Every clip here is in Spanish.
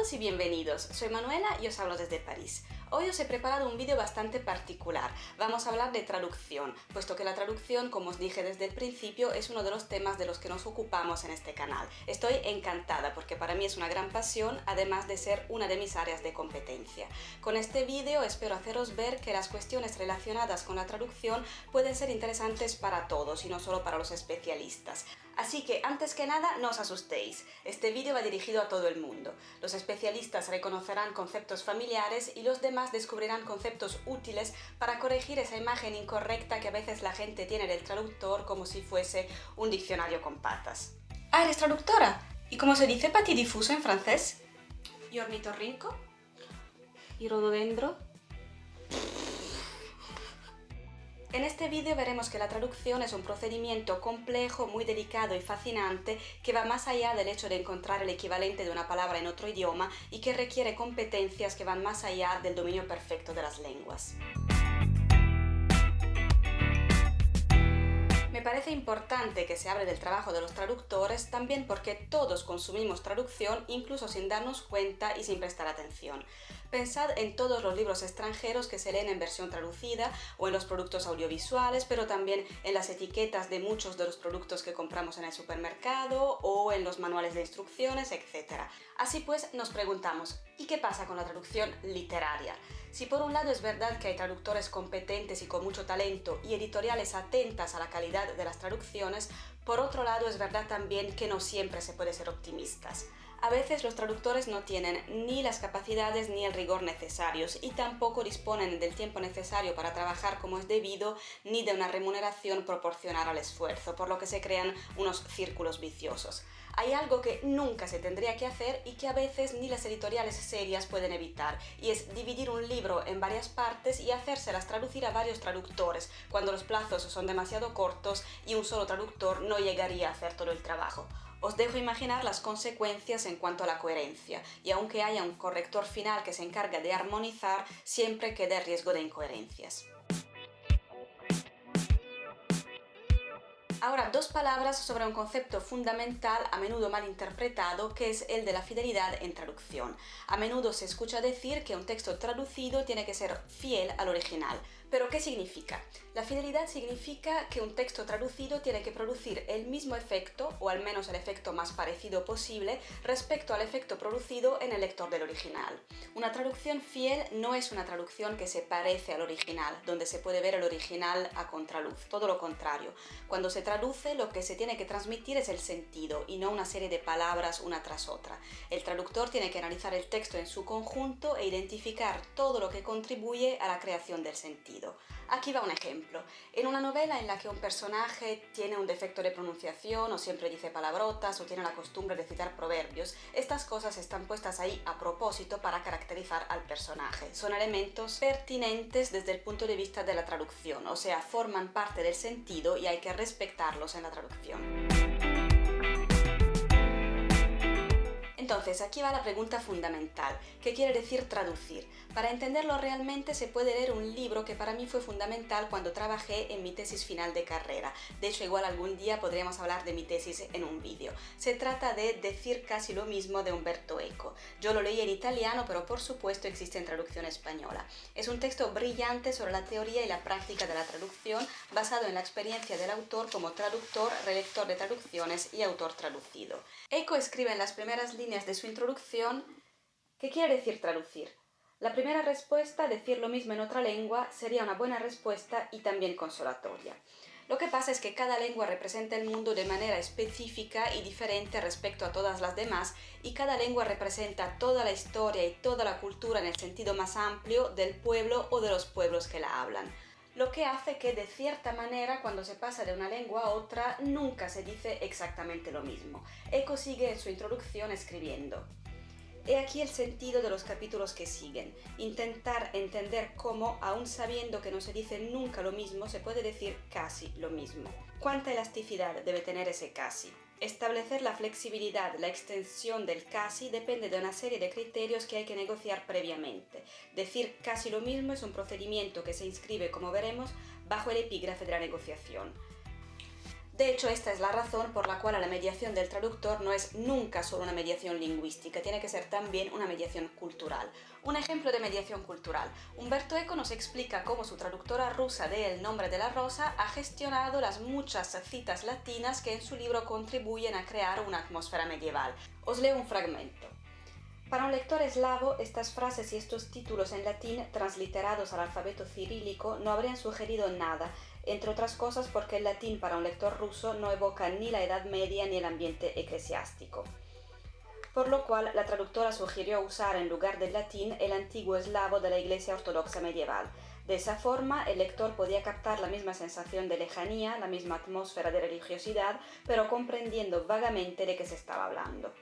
todos y bienvenidos, soy Manuela y os hablo desde París. Hoy os he preparado un vídeo bastante particular. Vamos a hablar de traducción, puesto que la traducción, como os dije desde el principio, es uno de los temas de los que nos ocupamos en este canal. Estoy encantada porque para mí es una gran pasión, además de ser una de mis áreas de competencia. Con este vídeo espero haceros ver que las cuestiones relacionadas con la traducción pueden ser interesantes para todos y no solo para los especialistas. Así que, antes que nada, no os asustéis. Este vídeo va dirigido a todo el mundo. Los especialistas reconocerán conceptos familiares y los demás descubrirán conceptos útiles para corregir esa imagen incorrecta que a veces la gente tiene del traductor como si fuese un diccionario con patas. Ah, ¿eres traductora? ¿Y cómo se dice patidifuso en francés? ¿Y ornitorrinco? ¿Y rododendro? En este vídeo veremos que la traducción es un procedimiento complejo, muy delicado y fascinante que va más allá del hecho de encontrar el equivalente de una palabra en otro idioma y que requiere competencias que van más allá del dominio perfecto de las lenguas. Me parece importante que se hable del trabajo de los traductores también porque todos consumimos traducción incluso sin darnos cuenta y sin prestar atención. Pensad en todos los libros extranjeros que se leen en versión traducida o en los productos audiovisuales, pero también en las etiquetas de muchos de los productos que compramos en el supermercado o en los manuales de instrucciones, etc. Así pues, nos preguntamos, ¿y qué pasa con la traducción literaria? Si por un lado es verdad que hay traductores competentes y con mucho talento y editoriales atentas a la calidad de las traducciones, por otro lado es verdad también que no siempre se puede ser optimistas. A veces los traductores no tienen ni las capacidades ni el rigor necesarios y tampoco disponen del tiempo necesario para trabajar como es debido ni de una remuneración proporcional al esfuerzo, por lo que se crean unos círculos viciosos. Hay algo que nunca se tendría que hacer y que a veces ni las editoriales serias pueden evitar, y es dividir un libro en varias partes y hacérselas traducir a varios traductores, cuando los plazos son demasiado cortos y un solo traductor no llegaría a hacer todo el trabajo. Os dejo imaginar las consecuencias en cuanto a la coherencia, y aunque haya un corrector final que se encarga de armonizar, siempre queda el riesgo de incoherencias. Ahora, dos palabras sobre un concepto fundamental a menudo mal interpretado, que es el de la fidelidad en traducción. A menudo se escucha decir que un texto traducido tiene que ser fiel al original. ¿Pero qué significa? La fidelidad significa que un texto traducido tiene que producir el mismo efecto, o al menos el efecto más parecido posible, respecto al efecto producido en el lector del original. Una traducción fiel no es una traducción que se parece al original, donde se puede ver el original a contraluz, todo lo contrario. Cuando se traduce, lo que se tiene que transmitir es el sentido y no una serie de palabras una tras otra. El traductor tiene que analizar el texto en su conjunto e identificar todo lo que contribuye a la creación del sentido. Aquí va un ejemplo. En una novela en la que un personaje tiene un defecto de pronunciación o siempre dice palabrotas o tiene la costumbre de citar proverbios, estas cosas están puestas ahí a propósito para caracterizar al personaje. Son elementos pertinentes desde el punto de vista de la traducción, o sea, forman parte del sentido y hay que respetarlos en la traducción. Entonces, aquí va la pregunta fundamental. ¿Qué quiere decir traducir? Para entenderlo realmente se puede leer un libro que para mí fue fundamental cuando trabajé en mi tesis final de carrera. De hecho, igual algún día podríamos hablar de mi tesis en un vídeo. Se trata de Decir casi lo mismo de Umberto Eco. Yo lo leí en italiano, pero por supuesto existe en traducción española. Es un texto brillante sobre la teoría y la práctica de la traducción, basado en la experiencia del autor como traductor, relector de traducciones y autor traducido. Eco escribe en las primeras líneas de su introducción: ¿qué quiere decir traducir? La primera respuesta, decir lo mismo en otra lengua, sería una buena respuesta y también consolatoria. Lo que pasa es que cada lengua representa el mundo de manera específica y diferente respecto a todas las demás, y cada lengua representa toda la historia y toda la cultura en el sentido más amplio del pueblo o de los pueblos que la hablan. Lo que hace que, de cierta manera, cuando se pasa de una lengua a otra, nunca se dice exactamente lo mismo. Eco sigue en su introducción escribiendo: he aquí el sentido de los capítulos que siguen. Intentar entender cómo, aun sabiendo que no se dice nunca lo mismo, se puede decir casi lo mismo. ¿Cuánta elasticidad debe tener ese casi? Establecer la flexibilidad, la extensión del casi depende de una serie de criterios que hay que negociar previamente. Decir casi lo mismo es un procedimiento que se inscribe, como veremos, bajo el epígrafe de la negociación. De hecho, esta es la razón por la cual la mediación del traductor no es nunca solo una mediación lingüística, tiene que ser también una mediación cultural. Un ejemplo de mediación cultural. Umberto Eco nos explica cómo su traductora rusa de El nombre de la rosa ha gestionado las muchas citas latinas que en su libro contribuyen a crear una atmósfera medieval. Os leo un fragmento. Para un lector eslavo, estas frases y estos títulos en latín transliterados al alfabeto cirílico no habrían sugerido nada, entre otras cosas porque el latín para un lector ruso no evoca ni la Edad Media ni el ambiente eclesiástico. Por lo cual, la traductora sugirió usar en lugar del latín el antiguo eslavo de la Iglesia Ortodoxa medieval. De esa forma, el lector podía captar la misma sensación de lejanía, la misma atmósfera de religiosidad, pero comprendiendo vagamente de qué se estaba hablando.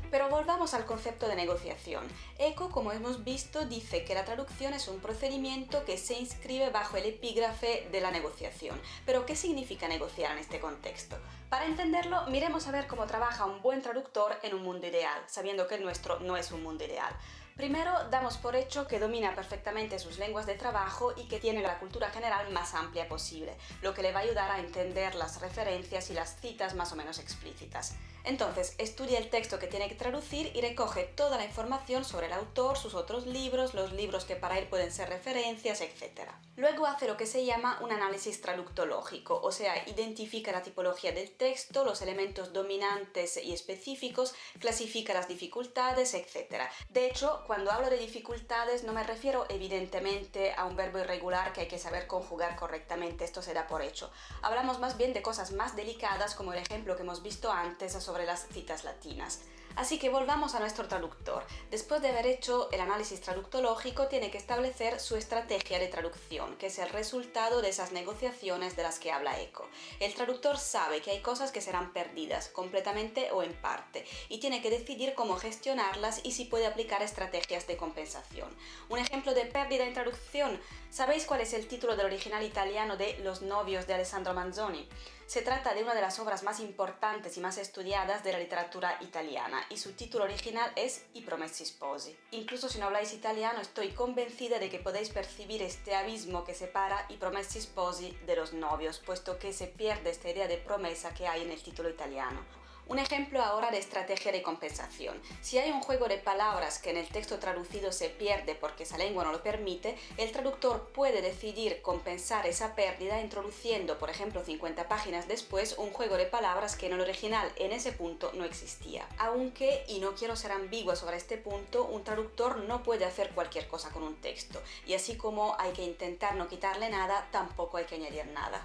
Pero volvamos al concepto de negociación. Eco, como hemos visto, dice que la traducción es un procedimiento que se inscribe bajo el epígrafe de la negociación. Pero, ¿qué significa negociar en este contexto? Para entenderlo, miremos a ver cómo trabaja un buen traductor en un mundo ideal, sabiendo que el nuestro no es un mundo ideal. Primero, damos por hecho que domina perfectamente sus lenguas de trabajo y que tiene la cultura general más amplia posible, lo que le va a ayudar a entender las referencias y las citas más o menos explícitas. Entonces, estudia el texto que tiene que traducir y recoge toda la información sobre el autor, sus otros libros, los libros que para él pueden ser referencias, etc. Luego hace lo que se llama un análisis traductológico, o sea, identifica la tipología del texto, los elementos dominantes y específicos, clasifica las dificultades, etc. De hecho, cuando hablo de dificultades no me refiero evidentemente a un verbo irregular que hay que saber conjugar correctamente, esto se da por hecho. Hablamos más bien de cosas más delicadas como el ejemplo que hemos visto antes sobre las citas latinas. Así que volvamos a nuestro traductor. Después de haber hecho el análisis traductológico, tiene que establecer su estrategia de traducción, que es el resultado de esas negociaciones de las que habla Eco. El traductor sabe que hay cosas que serán perdidas, completamente o en parte, y tiene que decidir cómo gestionarlas y si puede aplicar estrategias de compensación. Un ejemplo de pérdida en traducción. ¿Sabéis cuál es el título del original italiano de Los novios de Alessandro Manzoni? Se trata de una de las obras más importantes y más estudiadas de la literatura italiana y su título original es I Promessi Sposi. Incluso si no habláis italiano, estoy convencida de que podéis percibir este abismo que separa I Promessi Sposi de los novios, puesto que se pierde esta idea de promesa que hay en el título italiano. Un ejemplo ahora de estrategia de compensación. Si hay un juego de palabras que en el texto traducido se pierde porque esa lengua no lo permite, el traductor puede decidir compensar esa pérdida introduciendo, por ejemplo, 50 páginas después, un juego de palabras que en el original en ese punto no existía. Aunque, y no quiero ser ambigua sobre este punto, un traductor no puede hacer cualquier cosa con un texto, y así como hay que intentar no quitarle nada, tampoco hay que añadir nada.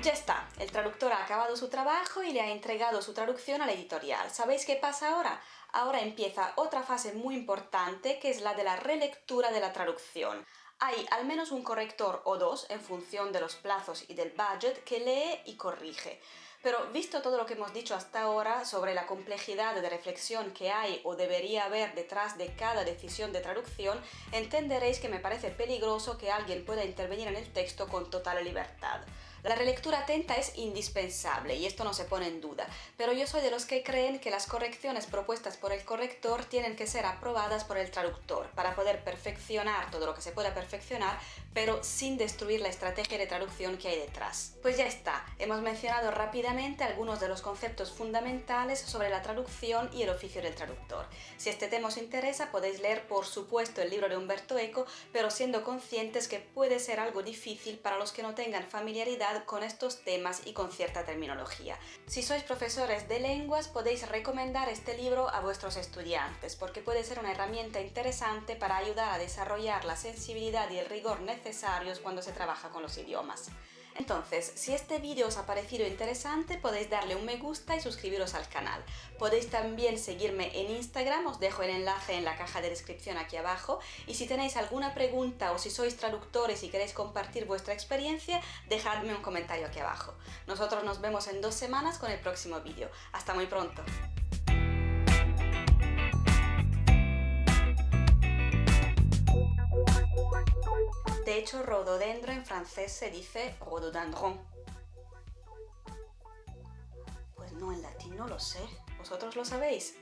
Ya está, el traductor ha acabado su trabajo y le ha entregado su traducción a la editorial. ¿Sabéis qué pasa ahora? Ahora empieza otra fase muy importante que es la de la relectura de la traducción. Hay al menos un corrector o dos en función de los plazos y del budget que lee y corrige. Pero visto todo lo que hemos dicho hasta ahora sobre la complejidad de reflexión que hay o debería haber detrás de cada decisión de traducción, entenderéis que me parece peligroso que alguien pueda intervenir en el texto con total libertad. La relectura atenta es indispensable y esto no se pone en duda, pero yo soy de los que creen que las correcciones propuestas por el corrector tienen que ser aprobadas por el traductor para poder perfeccionar todo lo que se pueda perfeccionar, pero sin destruir la estrategia de traducción que hay detrás. Pues ya está, hemos mencionado rápidamente algunos de los conceptos fundamentales sobre la traducción y el oficio del traductor. Si este tema os interesa, podéis leer por supuesto el libro de Umberto Eco, pero siendo conscientes que puede ser algo difícil para los que no tengan familiaridad con estos temas y con cierta terminología. Si sois profesores de lenguas, podéis recomendar este libro a vuestros estudiantes, porque puede ser una herramienta interesante para ayudar a desarrollar la sensibilidad y el rigor necesarios cuando se trabaja con los idiomas. Entonces, si este vídeo os ha parecido interesante, podéis darle un me gusta y suscribiros al canal. Podéis también seguirme en Instagram, os dejo el enlace en la caja de descripción aquí abajo, y si tenéis alguna pregunta o si sois traductores y queréis compartir vuestra experiencia, dejadme un comentario aquí abajo. Nosotros nos vemos en 2 semanas con el próximo vídeo. ¡Hasta muy pronto! De hecho, rhododendro en francés se dice rhododendron. Pues no, en latín no lo sé. ¿Vosotros lo sabéis?